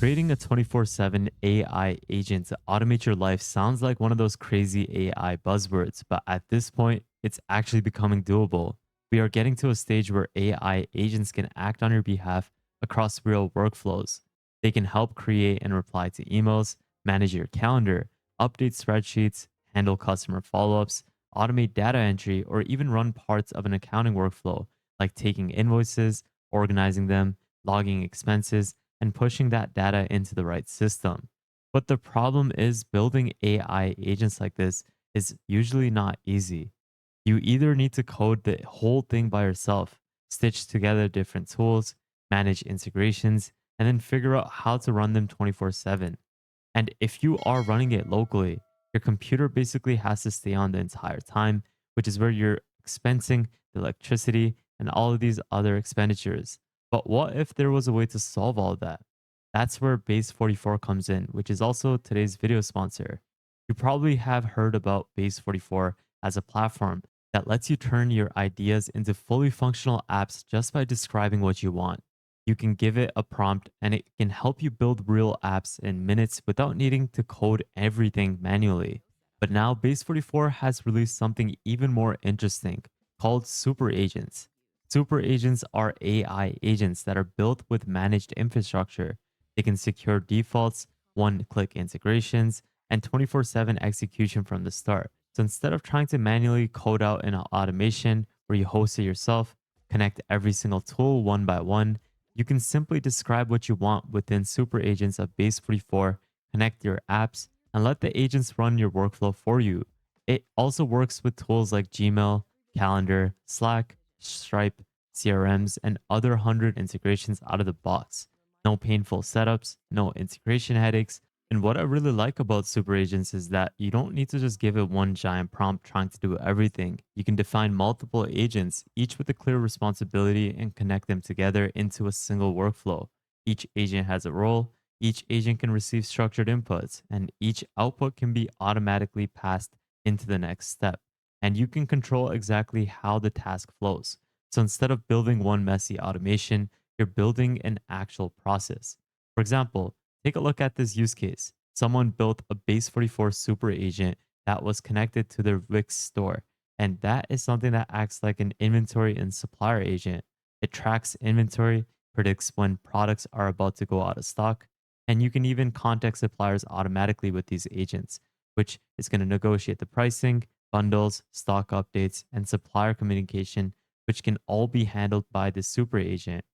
Creating a 24/7 AI agent to automate your life sounds like one of those crazy AI buzzwords, but at this point, it's actually becoming doable. We are getting to a stage where AI agents can act on your behalf across real workflows. They can help create and reply to emails, manage your calendar, update spreadsheets, handle customer follow ups, automate data entry, or even run parts of an accounting workflow, like taking invoices, organizing them, logging expenses and pushing that data into the right system. But the problem is building AI agents like this is usually not easy. You either need to code the whole thing by yourself, stitch together different tools, manage integrations, and then figure out how to run them 24/7. And if you are running it locally, your computer basically has to stay on the entire time, which is where you're expensing the electricity and all of these other expenditures. But what if there was a way to solve all of that? That's where Base44 comes in, which is also today's video sponsor. You probably have heard about Base44 as a platform that lets you turn your ideas into fully functional apps just by describing what you want. You can give it a prompt and it can help you build real apps in minutes without needing to code everything manually. But now Base44 has released something even more interesting called Super Agents. Super Agents are AI agents that are built with managed infrastructure. They can secure defaults, one click integrations, and 24/7 execution from the start. So instead of trying to manually code out an automation where you host it yourself, connect every single tool one by one, you can simply describe what you want within super agents of Base44, connect your apps, and let the agents run your workflow for you. It also works with tools like Gmail, Calendar, Slack, Stripe, CRMs, and other 100 integrations out of the box. No painful setups, no integration headaches, and what I really like about super agents is that you don't need to just give it one giant prompt trying to do everything. You can define multiple agents, each with a clear responsibility, and connect them together into a single workflow. Each agent has a role, each agent can receive structured inputs, and each output can be automatically passed into the next step. And you can control exactly how the task flows. So instead of building one messy automation, you're building an actual process. For example, take a look at this use case. Someone built a Base44 super agent that was connected to their Wix store. And that is something that acts like an inventory and supplier agent. It tracks inventory, predicts when products are about to go out of stock, and you can even contact suppliers automatically with these agents, which is going to negotiate the pricing, bundles, stock updates, and supplier communication, which can all be handled by the super agent.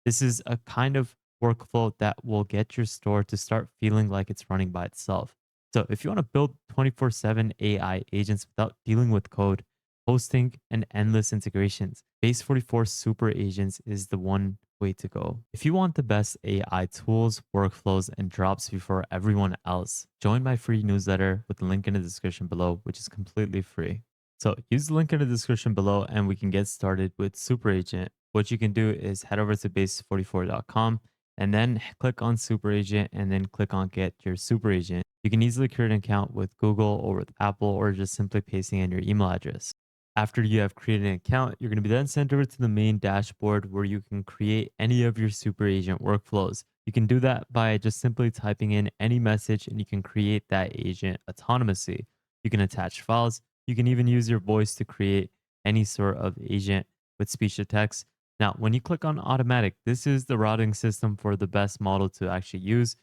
This is a kind of workflow that will get your store to start feeling like it's running by itself. So, if you want to build 24/7 AI agents without dealing with code, hosting, and endless integrations, Base44 Super Agents is the one way to go. If you want the best AI tools, workflows, and drops before everyone else, join my free newsletter with the link in the description below, which is completely free. So use the link in the description below and we can get started with Super Agent. What you can do is head over to base44.com and then click on Super Agent and then click on Get Your Super Agent. You can easily create an account with Google or with Apple or just simply pasting in your email address. After you have created an account, you're going to be then sent over to the main dashboard where you can create any of your Super Agent workflows. You can do that by just simply typing in any message and you can create that agent autonomously. You can attach files. You can even use your voice to create any sort of agent with speech to text. Now, when you click on automatic, this is the routing system for the best model to actually use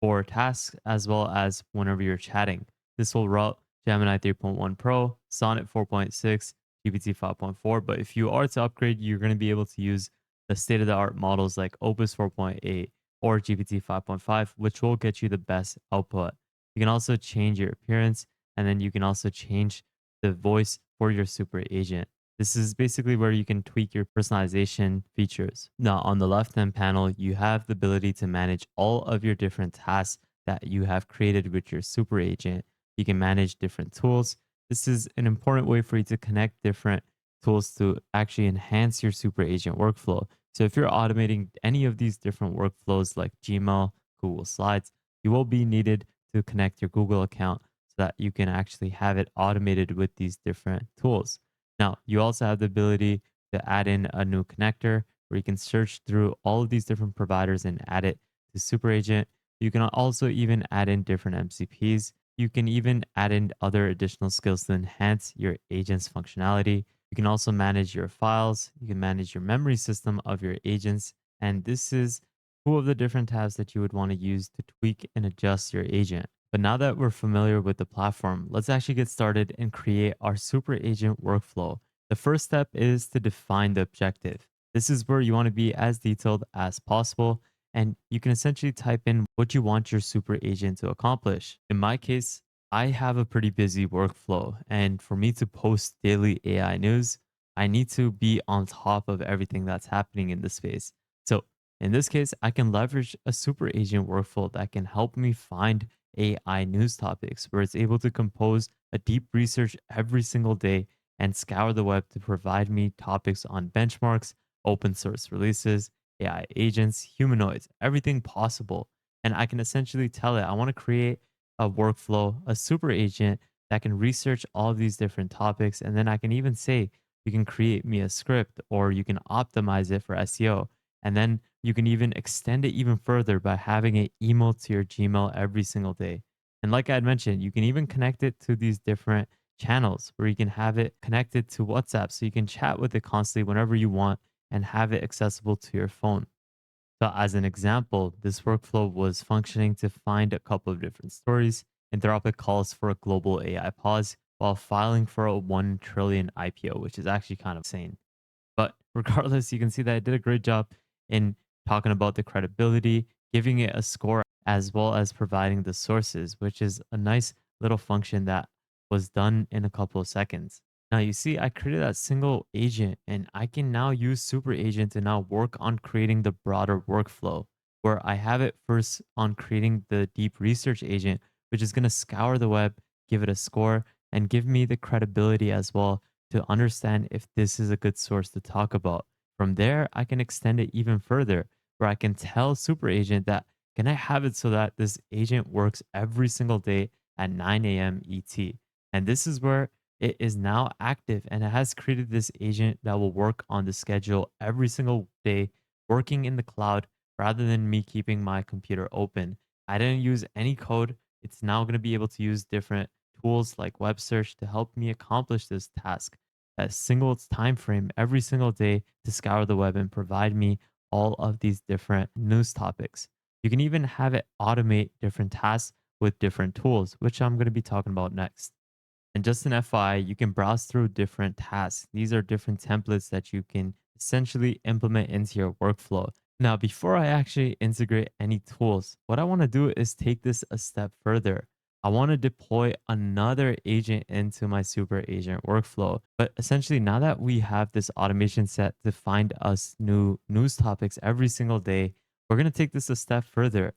for tasks as well as whenever you're chatting. This will route Gemini 3.1 Pro, Sonnet 4.6, GPT 5.4. But if you are to upgrade, you're going to be able to use the state of the art models like Opus 4.8 or GPT 5.5, which will get you the best output. You can also change your appearance and then you can also change the voice for your super agent. This is basically where you can tweak your personalization features. Now, on the left hand panel, you have the ability to manage all of your different tasks that you have created with your super agent. You can manage different tools. This is an important way for you to connect different tools to actually enhance your super agent workflow. So, if you're automating any of these different workflows like Gmail, Google Slides, you will be needed to connect your Google account so that you can actually have it automated with these different tools. Now, you also have the ability to add in a new connector where you can search through all of these different providers and add it to Super Agent. You can also even add in different MCPs. You can even add in other additional skills to enhance your agent's functionality. You can also manage your files. You can manage your memory system of your agents. And this is two of the different tabs that you would want to use to tweak and adjust your agent. But now that we're familiar with the platform, let's actually get started and create our super agent workflow. The first step is to define the objective. This is where you want to be as detailed as possible, and you can essentially type in what you want your super agent to accomplish. In my case, I have a pretty busy workflow, and for me to post daily AI news, I need to be on top of everything that's happening in the space. So, in this case, I can leverage a super agent workflow that can help me find AI news topics where it's able to compose a deep research every single day and scour the web to provide me topics on benchmarks, open source releases, AI agents, humanoids, everything possible. And I can essentially tell it, I want to create a workflow, a super agent that can research all of these different topics. And then I can even say, you can create me a script or you can optimize it for SEO. And then you can even extend it even further by having it email to your Gmail every single day. And like I had mentioned, you can even connect it to these different channels where you can have it connected to WhatsApp so you can chat with it constantly whenever you want and have it accessible to your phone. So, as an example, this workflow was functioning to find a couple of different stories. Anthropic calls for a global AI pause while filing for a 1 trillion IPO, which is actually kind of insane. But regardless, you can see that I did a great job in talking about the credibility, giving it a score, as well as providing the sources, which is a nice little function that was done in a couple of seconds. Now, you see, I created that single agent and I can now use Super Agent to now work on creating the broader workflow where I have it first on creating the deep research agent, which is going to scour the web, give it a score, and give me the credibility as well to understand if this is a good source to talk about. From there, I can extend it even further where I can tell Super Agent that can I have it so that this agent works every single day at 9 a.m. ET. And this is where it is now active and it has created this agent that will work on the schedule every single day, working in the cloud rather than me keeping my computer open. I didn't use any code. It's now going to be able to use different tools like web search to help me accomplish this task at a single time frame every single day to scour the web and provide me all of these different news topics. You can even have it automate different tasks with different tools, which I'm going to be talking about next. And just an FYI, you can browse through different tasks. These are different templates that you can essentially implement into your workflow. Now, before I actually integrate any tools, what I want to do is take this a step further. I want to deploy another agent into my super agent workflow. But essentially, now that we have this automation set to find us new news topics every single day, we're going to take this a step further.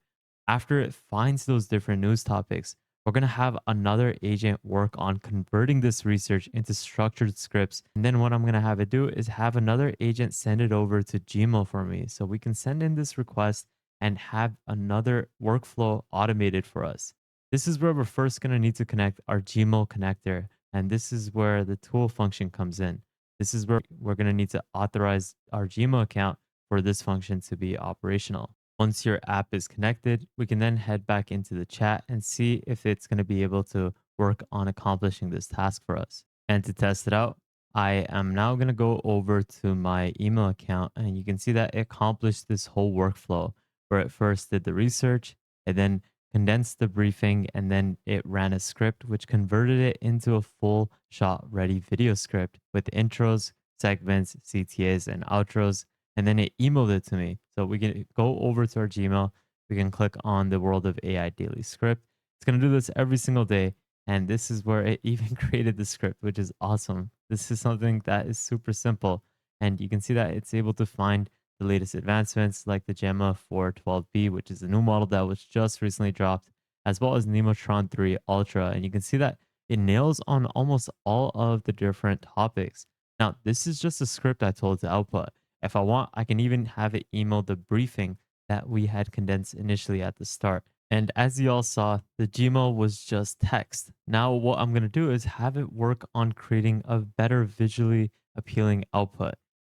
After it finds those different news topics, we're going to have another agent work on converting this research into structured scripts. And then what I'm going to have it do is have another agent send it over to Gmail for me. So we can send in this request and have another workflow automated for us. This is where we're first going to need to connect our Gmail connector. And this is where the tool function comes in. This is where we're going to need to authorize our Gmail account for this function to be operational. Once your app is connected, we can then head back into the chat and see if it's going to be able to work on accomplishing this task for us. And to test it out, I am now going to go over to my email account and you can see that it accomplished this whole workflow where it first did the research, it then condensed the briefing, and then it ran a script which converted it into a full shot ready video script with intros, segments, CTAs, and outros, and then it emailed it to me. So we can go over to our Gmail. We can click on the World of AI Daily script. It's going to do this every single day. And this is where it even created the script, which is awesome. This is something that is super simple. And you can see that it's able to find the latest advancements like the Gemma 412B, which is a new model that was just recently dropped, as well as Nemotron 3 Ultra. And you can see that it nails on almost all of the different topics. Now, this is just a script I told to output. If I want, I can even have it email the briefing that we had condensed initially at the start. And as you all saw, the Gmail was just text. Now, what I'm going to do is have it work on creating a better visually appealing output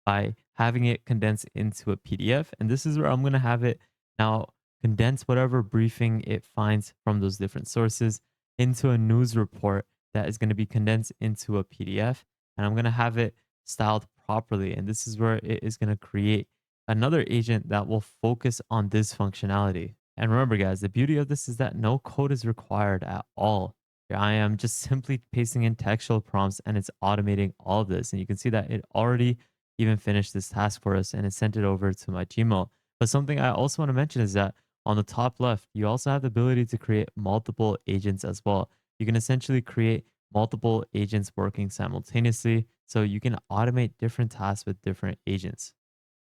by having it condensed into a PDF. And this is where I'm going to have it now condense whatever briefing it finds from those different sources into a news report that is going to be condensed into a PDF. And I'm going to have it styled properly. And this is where it is going to create another agent that will focus on this functionality. And remember, guys, the beauty of this is that no code is required at all. Here I am just simply pasting in textual prompts and it's automating all of this. And you can see that it already even finished this task for us and it sent it over to my Gmail. But something I also want to mention is that on the top left, you also have the ability to create multiple agents as well. You can essentially create multiple agents working simultaneously. So you can automate different tasks with different agents.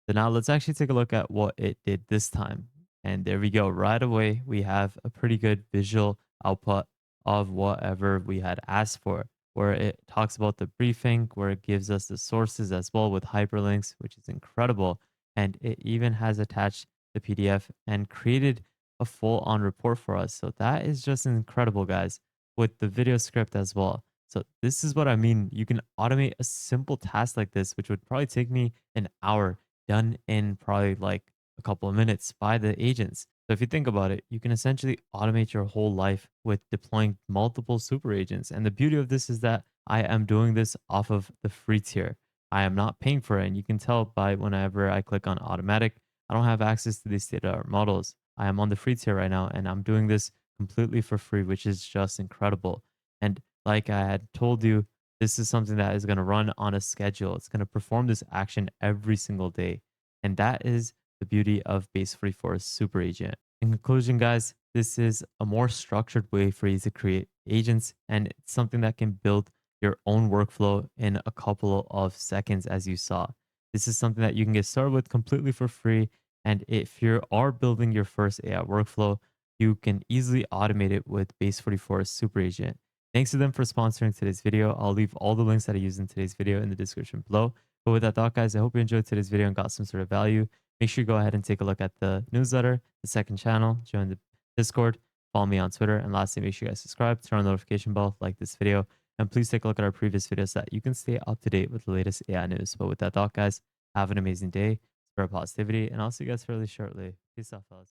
So now let's actually take a look at what it did this time. And there we go. Right away, we have a pretty good visual output of whatever we had asked for, where it talks about the briefing, where it gives us the sources as well with hyperlinks, which is incredible. And it even has attached the PDF and created a full on report for us. So that is just incredible, guys, with the video script as well. So this is what I mean. You can automate a simple task like this, which would probably take me an hour, done in probably like a couple of minutes by the agents. So if you think about it, you can essentially automate your whole life with deploying multiple super agents. And the beauty of this is that I am doing this off of the free tier. I am not paying for it. And you can tell by whenever I click on automatic, I don't have access to these state art models. I am on the free tier right now and I'm doing this completely for free, which is just incredible. And like I had told you, this is something that is going to run on a schedule. It's going to perform this action every single day. And that is the beauty of Base44 Super Agent. In conclusion, guys, this is a more structured way for you to create agents, and it's something that can build your own workflow in a couple of seconds, as you saw. This is something that you can get started with completely for free. And if you are building your first AI workflow, you can easily automate it with Base44 Super Agent. Thanks to them for sponsoring today's video. I'll leave all the links that I used in today's video in the description below. But with that thought, guys, I hope you enjoyed today's video and got some sort of value. Make sure you go ahead and take a look at the newsletter, the second channel, join the Discord, follow me on Twitter, and lastly, make sure you guys subscribe, turn on the notification bell, like this video, and please take a look at our previous videos so that you can stay up to date with the latest AI news. But with that thought, guys, have an amazing day, spread positivity, and I'll see you guys fairly shortly. Peace out, fellas.